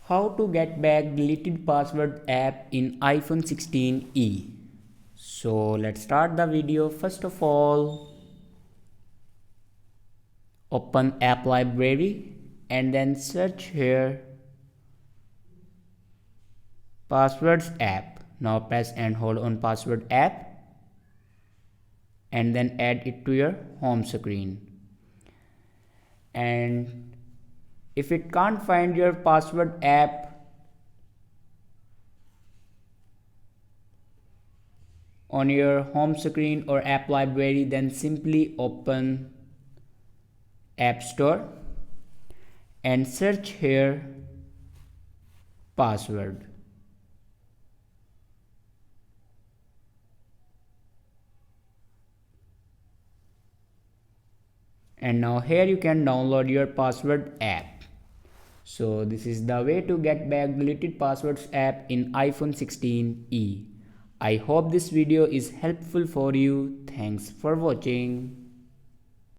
How to get back deleted password app in iPhone 16e. So let's start the video. First of all, open app library and then search here passwords app. Now press and hold on password app and then add it to your home screen. And if it can't find your password app, on your home screen or app library, then simply open App Store and search here password. And now here you can download your password app. So this is the way to get back deleted passwords app in iPhone 16e. I hope this video is helpful for you. Thanks for watching.